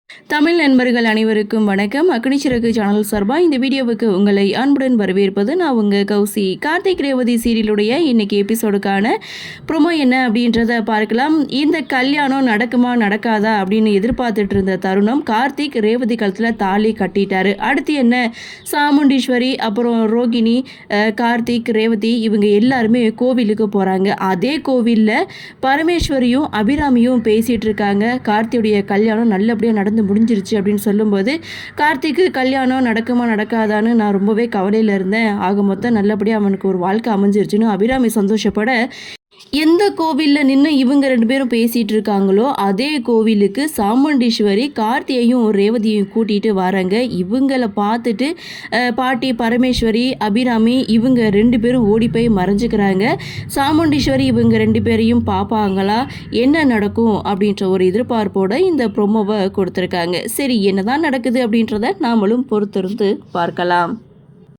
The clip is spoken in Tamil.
தமிழ் நண்பர்கள் அனைவருக்கும் வணக்கம். அக்னிச்சிறகு சேனல் சார்பாக இந்த வீடியோவுக்கு உங்களை அன்புடன் வரவேற்பது நான் உங்கள் கௌசி. கார்த்திக் ரேவதி சீரியலுடைய இன்னைக்கு எபிசோடுக்கான ப்ரொமோ என்ன அப்படின்றத பார்க்கலாம். இந்த கல்யாணம் நடக்குமா நடக்காதா அப்படின்னு எதிர்பார்த்துட்டு இருந்த தருணம் கார்த்திக் ரேவதி கழுத்தில் தாலி கட்டிட்டாரு. அடுத்து என்ன, சாமுண்டீஸ்வரி அப்புறம் ரோகிணி, கார்த்திக், ரேவதி இவங்க எல்லாருமே கோவிலுக்கு போகிறாங்க. அதே கோவிலில் பரமேஸ்வரியும் அபிராமியும் பேசிகிட்டு இருக்காங்க. கார்த்தியுடைய கல்யாணம் நல்லபடியாக நடந்து முடிஞ்சிருச்சு அப்படின்னு சொல்லும்போது, கார்த்திக்கு கல்யாணம் நடக்குமா நடக்காதான்னு நான் ரொம்பவே கவலையில் இருந்தேன். ஆக மொத்தம் நல்லபடியாக அவனுக்கு ஒரு வாழ்க்கை அமைஞ்சிருச்சுன்னு அபிராமி சந்தோஷப்பட, எந்த கோவிலில் நின்று இவங்க 2 பேரும் பேசிகிட்டு இருக்காங்களோ அதே கோவிலுக்கு சாமுண்டீஸ்வரி கார்த்தியையும் ரேவதியையும் கூட்டிகிட்டு வராங்க. இவங்களை பார்த்துட்டு பாட்டி பரமேஸ்வரி, அபிராமி இவங்க 2 பேரும் ஓடி போய் மறைஞ்சிக்கிறாங்க. சாமுண்டீஸ்வரி இவங்க 2 பேரையும் பார்ப்பாங்களா, என்ன நடக்கும் அப்படின்ற ஒரு எதிர்பார்ப்போட இந்த ப்ரொமோவை கொடுத்துருக்காங்க. சரி, என்னதான் நடக்குது அப்படின்றத நாமளும் பொறுத்திருந்து பார்க்கலாம்.